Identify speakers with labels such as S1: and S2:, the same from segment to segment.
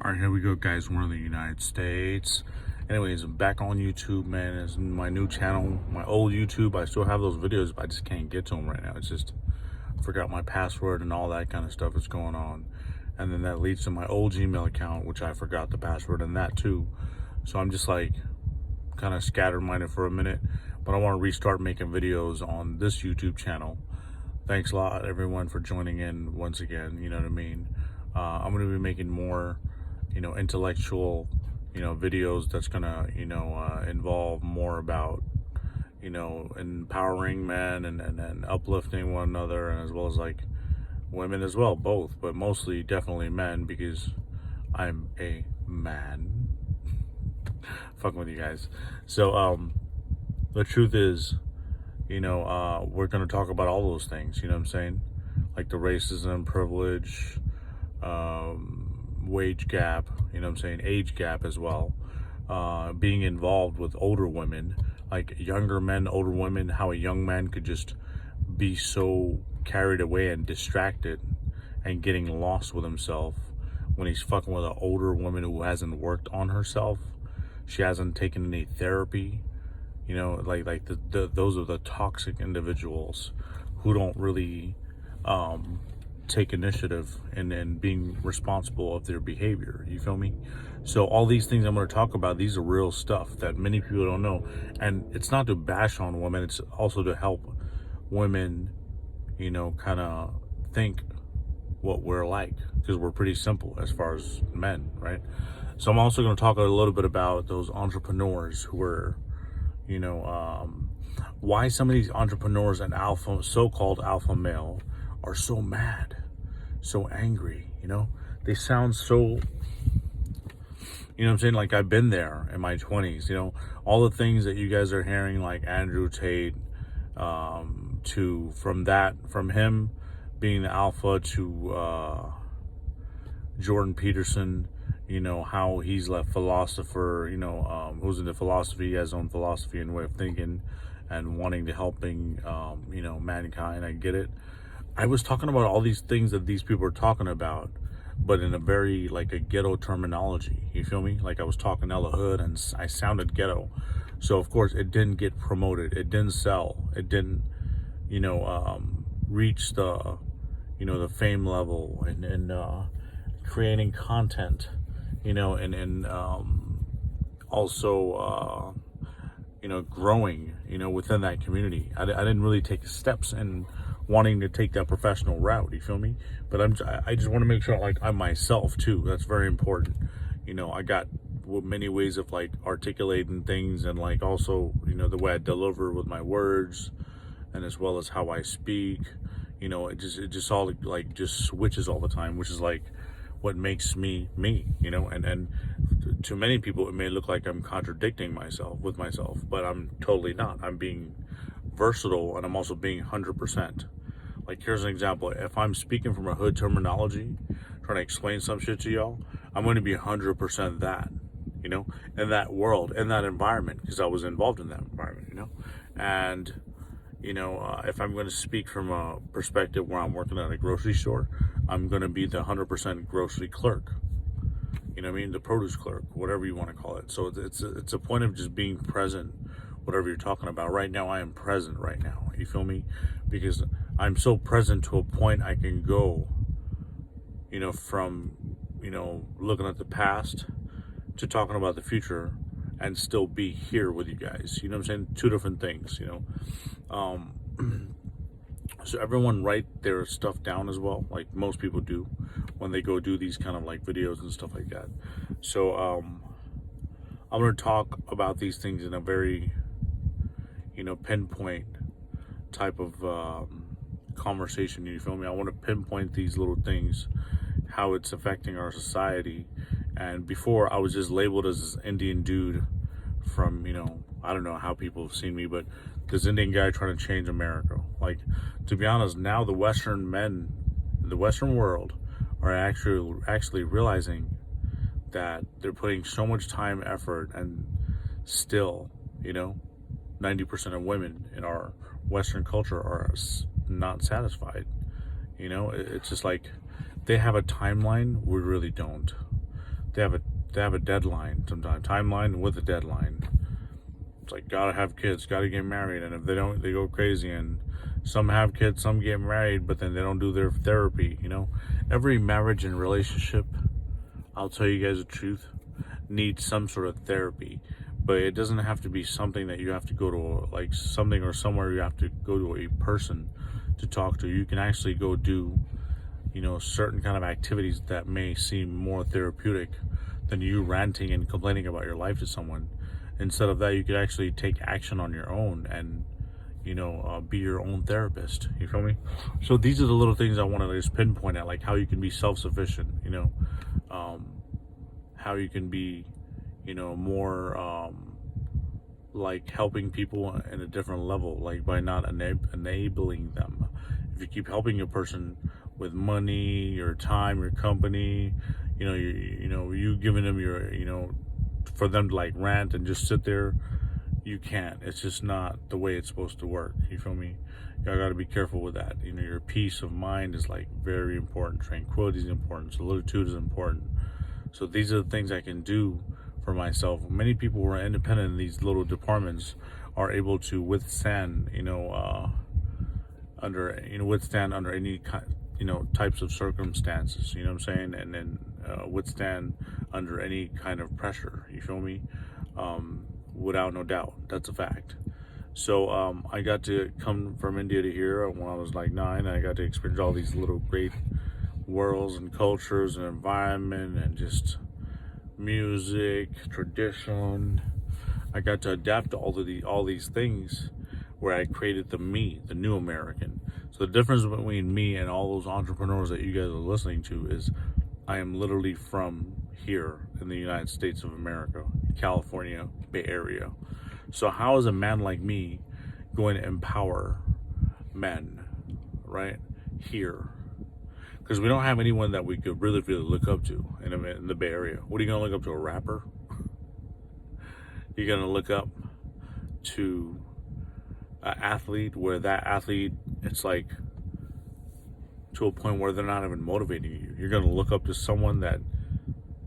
S1: All right, here we go, guys. We're in the United States. Anyways, I'm back on YouTube, man. It's my new channel, my old YouTube. I still have those videos, but I just can't get to them right now. It's just, I forgot my password and all that kind of stuff is going on. And then that leads to my old Gmail account, which I forgot the password and that too. So I'm just like kind of scattered-minded for a minute, but I want to restart making videos on this YouTube channel. Thanks a lot, everyone, for joining in once again. You know what I mean? I'm going to be making more intellectual, videos that's gonna, involve more about, empowering men and uplifting one another, and as well as like women as well, both, but mostly definitely men, because I'm a man. Fucking with you guys. So, the truth is, we're gonna talk about all those things, you know what I'm saying? Like the racism, privilege, wage gap, age gap as well, being involved with older women, like younger men, older women, how a young man could just be so carried away and distracted and getting lost with himself when he's fucking with an older woman who hasn't worked on herself. She hasn't taken any therapy, those are the toxic individuals who don't really take initiative and being responsible of their behavior. You feel me? So all these things I'm going to talk about, these are real stuff that many people don't know. And it's not to bash on women, it's also to help women, kind of think what we're like, because we're pretty simple as far as men, right? So I'm also going to talk a little bit about those entrepreneurs who are, why some of these entrepreneurs and so-called alpha male are so mad, so angry, they sound so, like I've been there in my 20s, all the things that you guys are hearing, like Andrew Tate, from him being the alpha to Jordan Peterson, how he's a philosopher, who's into philosophy, he has his own philosophy and way of thinking and wanting to helping, mankind. I get it. I was talking about all these things that these people are talking about, but in a very, like, a ghetto terminology. You feel me? Like I was talking hella hood and I sounded ghetto. So, of course, it didn't get promoted. It didn't sell. It didn't, reach the, the fame level and creating content, and also, growing, within that community. I didn't really take steps in wanting to take that professional route, you feel me? But I just want to make sure, like, I'm myself too. That's very important. I got many ways of like articulating things, and like also, the way I deliver with my words, and as well as how I speak. It just all like just switches all the time, which is like what makes me me, and to many people it may look like I'm contradicting myself, but I'm totally not. I'm being versatile, and I'm also being 100%. Like, here's an example. If I'm speaking from a hood terminology, trying to explain some shit to y'all, I'm going to be 100% that, in that world, in that environment, because I was involved in that environment, and if I'm going to speak from a perspective where I'm working at a grocery store, I'm going to be the 100% grocery clerk, the produce clerk, whatever you want to call it. So it's a point of just being present, whatever you're talking about. Right now, I am present right now. You feel me? Because I'm so present to a point I can go, from, looking at the past to talking about the future and still be here with you guys. You know what I'm saying? Two different things, So everyone write their stuff down as well, like most people do when they go do these kind of like videos and stuff like that. So I'm going to talk about these things in a very, pinpoint type of conversation. You feel me? I want to pinpoint these little things, how it's affecting our society. And before, I was just labeled as this Indian dude from, I don't know how people have seen me, but this Indian guy trying to change America. Like, to be honest, now the Western men, the Western world, are actually realizing that they're putting so much time, effort, and still, 90% of women in our Western culture are not satisfied. It's just like they have a timeline, we really don't. they have a deadline sometimes, timeline with a deadline. It's like, gotta have kids, gotta get married, and if they don't, they go crazy. And some have kids, some get married, but then they don't do their therapy. Every marriage and relationship, I'll tell you guys the truth, needs some sort of therapy. But it doesn't have to be something that you have to go to, like something or somewhere you have to go to a person to talk to. You can actually go do, certain kind of activities that may seem more therapeutic than you ranting and complaining about your life to someone. Instead of that, you could actually take action on your own and, be your own therapist. You feel me? So these are the little things I want to just pinpoint at, like how you can be self-sufficient, how you can be, more like helping people in a different level, like by not enabling them. If you keep helping a person with money, your time, your company, you giving them your, for them to like rant and just sit there, you can't. It's just not the way it's supposed to work. You feel me? Y'all got to be careful with that. Your peace of mind is like very important. Tranquility is important. Solitude is important. So these are the things I can do for myself. Many people who are independent in these little departments are able to withstand, under any kind, types of circumstances. You know what I'm saying? And then withstand under any kind of pressure. You feel me? Without no doubt, that's a fact. So I got to come from India to here when I was like 9, and I got to experience all these little great worlds and cultures and environment and just music, tradition. I got to adapt to all these things where I created the new American. So the difference between me and all those entrepreneurs that you guys are listening to is I am literally from here in the United States of America, California, Bay Area. So how is a man like me going to empower men, right, here? Because we don't have anyone that we could really look up to in the Bay Area. What are you going to look up to, a rapper? You're going to look up to an athlete where that athlete, it's like to a point where they're not even motivating you. You're going to look up to someone that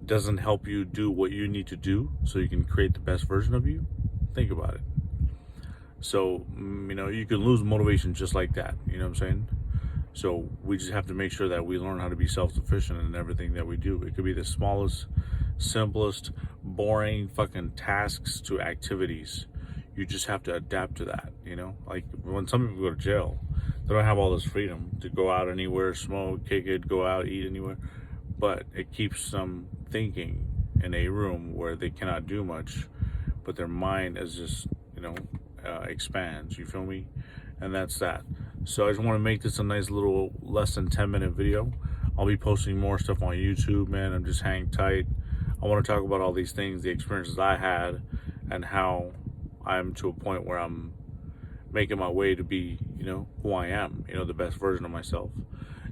S1: doesn't help you do what you need to do so you can create the best version of you. Think about it. So, you can lose motivation just like that. You know what I'm saying? So we just have to make sure that we learn how to be self-sufficient in everything that we do. It could be the smallest, simplest, boring fucking tasks to activities. You just have to adapt to that, Like when some people go to jail, they don't have all this freedom to go out anywhere, smoke, kick it, go out, eat anywhere. But it keeps them thinking in a room where they cannot do much, but their mind is just, expands. You feel me? And that's that. So I just want to make this a nice little less than 10-minute video. I'll be posting more stuff on YouTube, man. I'm just hang tight. I want to talk about all these things, the experiences I had, and how I'm to a point where I'm making my way to be, who I am, the best version of myself,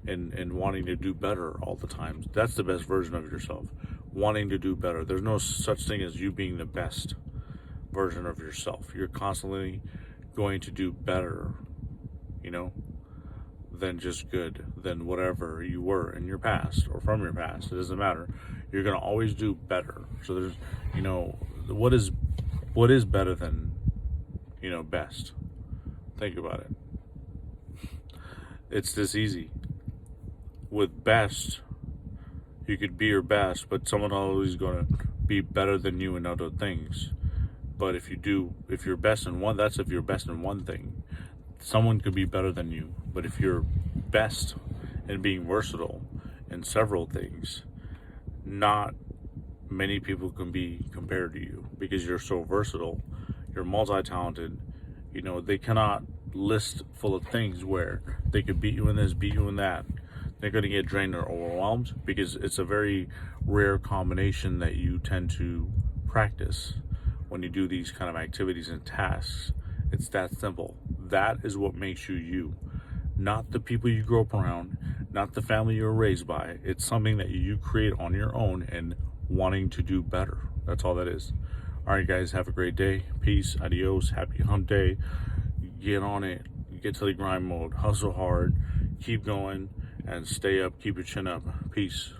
S1: and wanting to do better all the time. That's the best version of yourself, wanting to do better. There's no such thing as you being the best version of yourself. You're constantly going to do better, than just good, than whatever you were in your past or from your past. It doesn't matter. You're going to always do better. So there's, what is better than, best? Think about it. It's this easy. With best, you could be your best, but someone always going to be better than you in other things. But if you're best in one, that's if you're best in one thing. Someone could be better than you, but if you're best in being versatile in several things, not many people can be compared to you because you're so versatile. You're multi-talented. They cannot list full of things where they could beat you in this, beat you in that. They're going to get drained or overwhelmed because it's a very rare combination that you tend to practice when you do these kind of activities and tasks. It's that simple. That is what makes you you, not the people you grew up around, not the family you were raised by. It's something that you create on your own and wanting to do better. That's all that is. All right, guys, have a great day. Peace, adios, happy hump day. Get on it. Get to the grind mode. Hustle hard. Keep going and stay up. Keep your chin up. Peace.